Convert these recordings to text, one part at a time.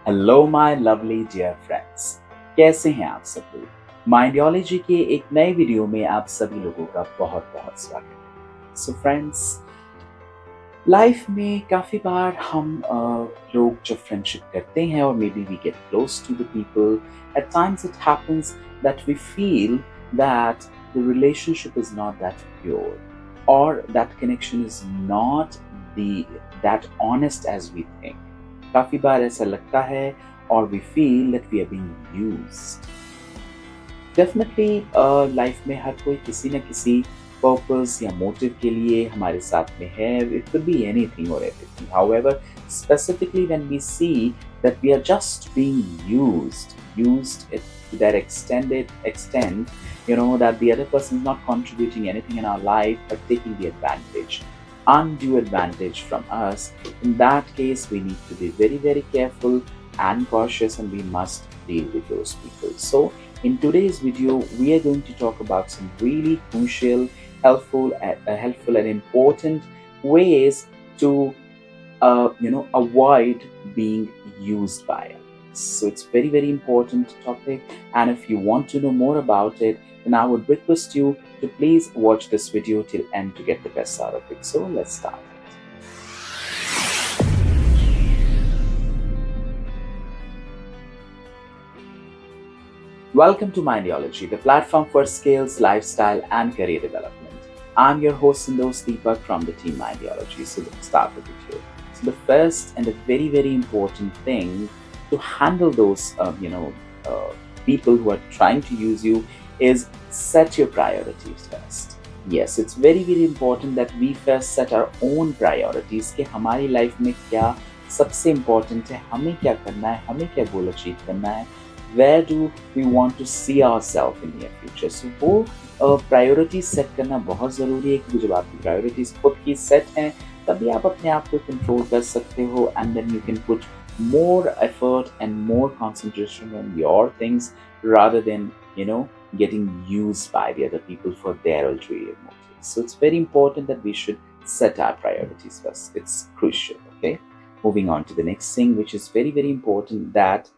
Hello my lovely dear friends, कैसे हैं आप सब लोग। माइंडियोलॉजी के एक नए वीडियो में आप सभी लोगों का बहुत बहुत स्वागत है। सो फ्रेंड्स, लाइफ में काफ़ी बार हम लोग जब फ्रेंडशिप करते हैं और maybe we get close to the people, at times it happens that we feel that the relationship is not that pure और that connection is not the that honest as we think. काफ़ी बार ऐसा लगता है और we feel that we are being used. Definitely life में हर कोई किसी न किसी पर्पस या मोटिव के लिए हमारे साथ में है। इट कुड बी एनीथिंग और everything. However, specifically when we see that we are just being used it to that extent, that the other person is not contributing anything in our life but taking the advantage, undue advantage from us. In that case, we need to be very, very careful and cautious, and we must deal with those people. So in today's video, we are going to talk about some really crucial, helpful and important ways to avoid being used by others. So it's very, very important topic. And if you want to know more about it, then I would request you to please watch this video till end to get the best out of it. So let's start. Welcome to Mindyology, the platform for skills, lifestyle, and career development. I'm your host and host Deepak from the Team-Mindyology. So let's start with the video. So the first and the very, very important thing to handle those, people who are trying to use you is set your priorities first. Yes, it's very, very important that we first set our own priorities कि हमारी life में क्या सबसे important है, हमें क्या करना है, हमें क्या गोल अचीव करना है, where do we want to see ourselves in near future. So वो प्रायोरिटीज सेट करना बहुत ज़रूरी है, क्योंकि जब आपकी प्रायोरिटीज खुद की सेट हैं तभी आप अपने आप को कंट्रोल कर सकते हो, and then you can put more effort and more concentration on your things rather than getting used by the other people for their ulterior motives. So it's very important that we should set our priorities first. It's crucial. Okay, moving on to the next thing, which is very, very important, that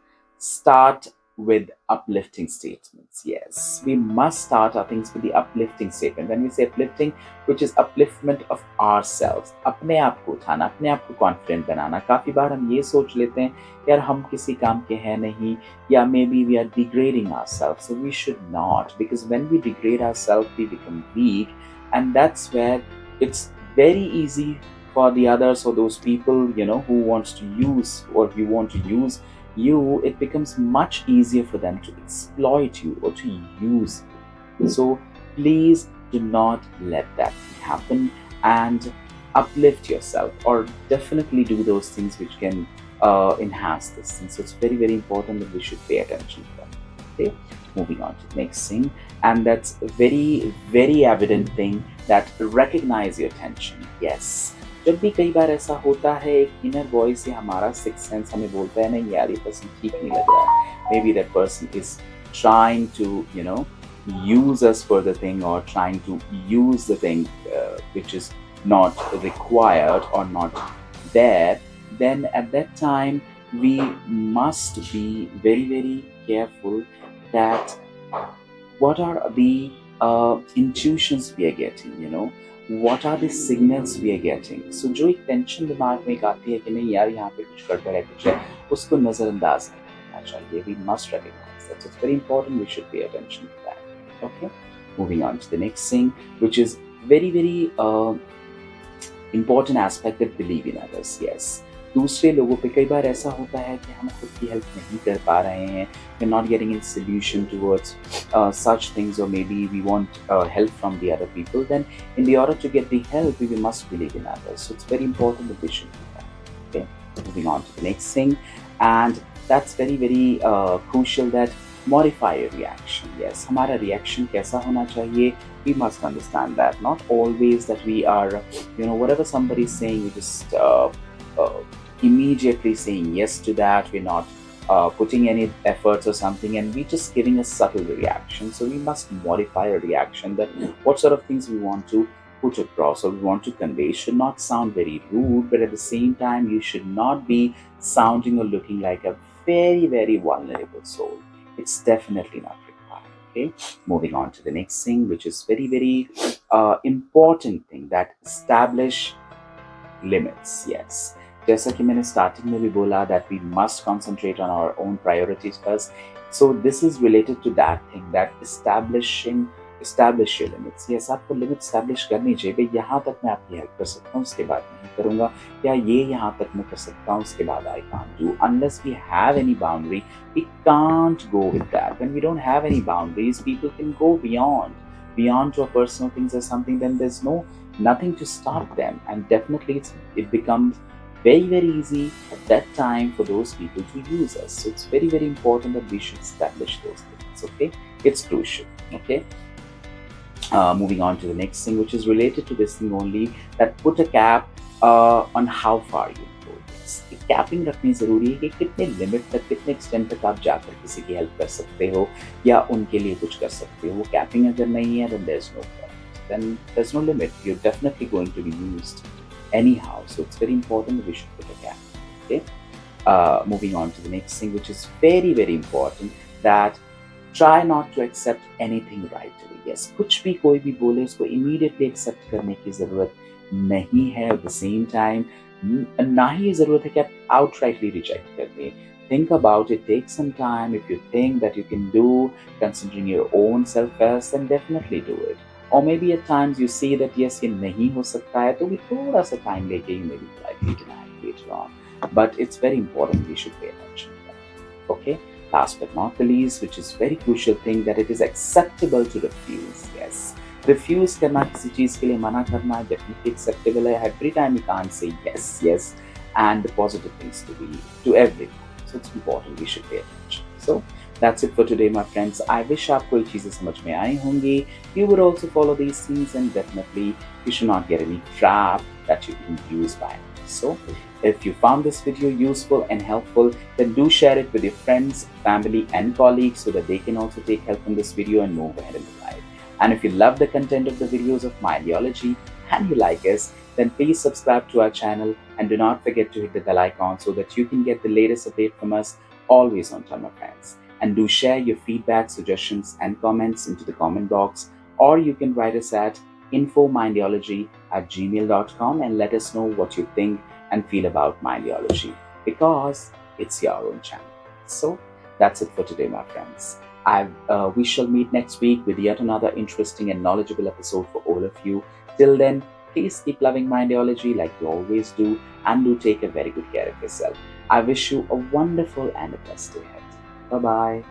start with uplifting statements. Yes, we must start our things with the uplifting statement. When we say uplifting, which is upliftment of ourselves, अपने आप को उठाना, अपने आप को confident बनाना। काफ़ी बार हम ये सोच लेते हैं यार हम किसी काम के हैं नहीं, या maybe we are degrading ourselves. So we should not, because when we degrade ourselves we become weak, and that's where it's very easy for the others or those people who wants to use or you want to use you, it becomes much easier for them to exploit you or to use you. So please do not let that happen, and uplift yourself, or definitely do those things which can enhance this thing. So it's very, very important that we should pay attention to that. Okay, moving on to the next thing, and that's a very, very evident thing, that recognize your tension. Yes, जब भी कई बार ऐसा होता है, एक inner voice या हमारा six sense हमें बोलता है नहीं यार ये पर्सन ठीक नहीं लग रहा है, maybe that person is trying to use us for the thing, or trying to use the thing which is not required or not there. Then at that time we must be very, very careful that what are the intuitions we are getting, what are the signals we are getting. So जो एक tension दिमाग में एक आती है कि नहीं यार यहाँ पे कुछ गड़बड़ है, कुछ है, उसको नज़रअंदाज नहीं करना चाहिए. We must recognize that. So it's very important, we should pay attention to that. Okay, moving on to the next thing, which is very, very important aspect, that believe in others. Yes, दूसरे लोगों पे कई बार ऐसा होता है कि हम खुद की हेल्प नहीं कर पा रहे हैं, we're not getting a solution towards such things, or maybe we want help from the other people. Then in the order to get the help, we must believe in others. So it's very important that we should do that. Okay, moving on to the next thing, and that's very, very crucial, that modify your reaction. Yes, हमारा reaction कैसा होना चाहिए, we must understand that. Not always that we are, whatever somebody is saying, we just immediately saying yes to that. We're not putting any efforts or something, and we're just giving a subtle reaction. So we must modify a reaction, that what sort of things we want to put across or we want to convey should not sound very rude, but at the same time, you should not be sounding or looking like a very, very vulnerable soul. It's definitely not required. Okay, moving on to the next thing, which is very, very important thing, that establish limits. Yes, जैसा कि मैंने starting में भी बोला that we must concentrate on our own priorities first. So this is related to that thing, that establish your limits. Yes, आपको limit establish करनी चाहिए भाई, यहाँ तक मैं आपकी हेल्प कर सकता हूँ, उसके बाद नहीं करूँगा, या ये यहाँ तक मैं कर सकता हूँ, उसके बाद I can't do. Unless we have any boundary, we can't go with that. When we don't have any boundaries, people can go beyond to our personal things or something. Then there's nothing to stop them, and definitely it becomes very, very easy at that time for those people to use us. So it's very, very important that we should establish those things. Okay, it's crucial. Okay, moving on to the next thing, which is related to this thing only, that put a cap on how far you go. Yes, एक capping रखनी जरूरी है कि कितने limit तक, कितने extent तक आप जाकर किसी की हेल्प कर सकते हो या उनके लिए कुछ कर सकते हो. वो कैपिंग अगर नहीं है, then there's no point, then there's no limit. You're definitely going to be used anyhow. So it's very important that we should put a cap. Okay. Moving on to the next thing, which is very, very important, that try not to accept anything right away. Yes, कुछ भी कोई भी बोले उसको immediately accept करने की जरूरत नहीं है. At the same time, ना ही ये जरूरत है कि आप outrightly reject कर दें. Think about it, take some time. If you think that you can do, considering your own self-worth, then definitely do it. Or maybe at times you see that yes, ये नहीं हो सकता है, तो भी थोड़ा सा time लेके you maybe politely deny it later on. But it's very important we should pay attention to that. Okay. Last but not the least, which is very crucial thing, that it is acceptable to refuse. Yes, refuse करना किसी चीज के लिए मना करना definitely acceptable है. Every time you can't say yes, and the positive things to everything. So it's important we should pay attention. So that's it for today, my friends. I wish आपको ये चीजें समझ में आई होंगी. You would also follow these things, and definitely you should not get any trap that you can use by it. So if you found this video useful and helpful, then do share it with your friends, family, and colleagues so that they can also take help from this video and move ahead in life. And if you love the content of the videos of Mindyology and you like us, then please subscribe to our channel and do not forget to hit the bell icon so that you can get the latest update from us always on time, my friends. And do share your feedback, suggestions, and comments into the comment box, or you can write us at infomindyology@gmail.com and let us know what you think and feel about Mindyology, because it's your own channel. So that's it for today, my friends. We shall meet next week with yet another interesting and knowledgeable episode for all of you. Till then, please keep loving Mindyology like you always do, and do take a very good care of yourself. I wish you a wonderful and a blessed day ahead. Bye-bye.